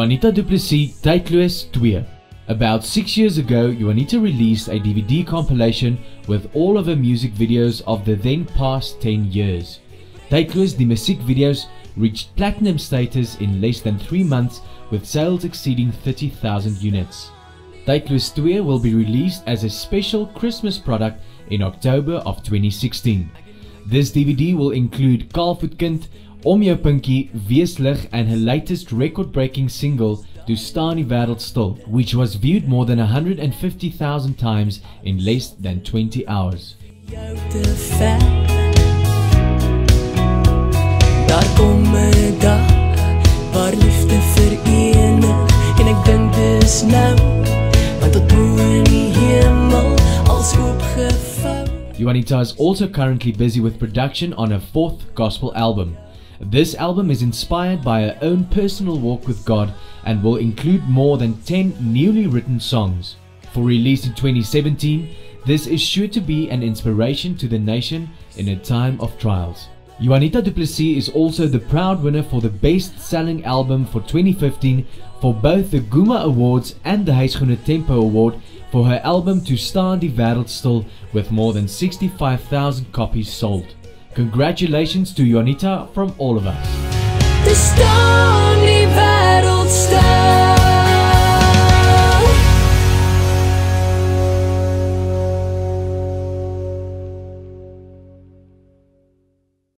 Juanita du Plessis Tydloos 2. About 6 years ago, Juanita released a DVD compilation with all of her music videos of the then past 10 years. Tydloos die musiekvideo's reached platinum status in less than 3 months with sales exceeding 30,000 units. Tydloos 2 will be released as a special Christmas product in October of 2016. This DVD will include Kaalvoetkind, Om Jou Pinkie, Wees Lig and her latest record-breaking single To Staan die Wêreld Stil, which was viewed more than 150,000 times in less than 20 hours. Daar kom 'n dag waar liefde verenig en ek dink dis nou, want tot bo in die hemel als oopgevou. Juanita is also currently busy with production on her 4th gospel album. This album is inspired by her own personal walk with God and will include more than 10 newly written songs. For release in 2017, this is sure to be an inspiration to the nation in a time of trials. Juanita du Plessis is also the proud winner for the best-selling album for 2015 for both the Guma Awards and the Huisgenoot Tempo Award for her album To Staan die Wêreld Stil with more than 65,000 copies sold. Congratulations to Juanita from all of us. To staan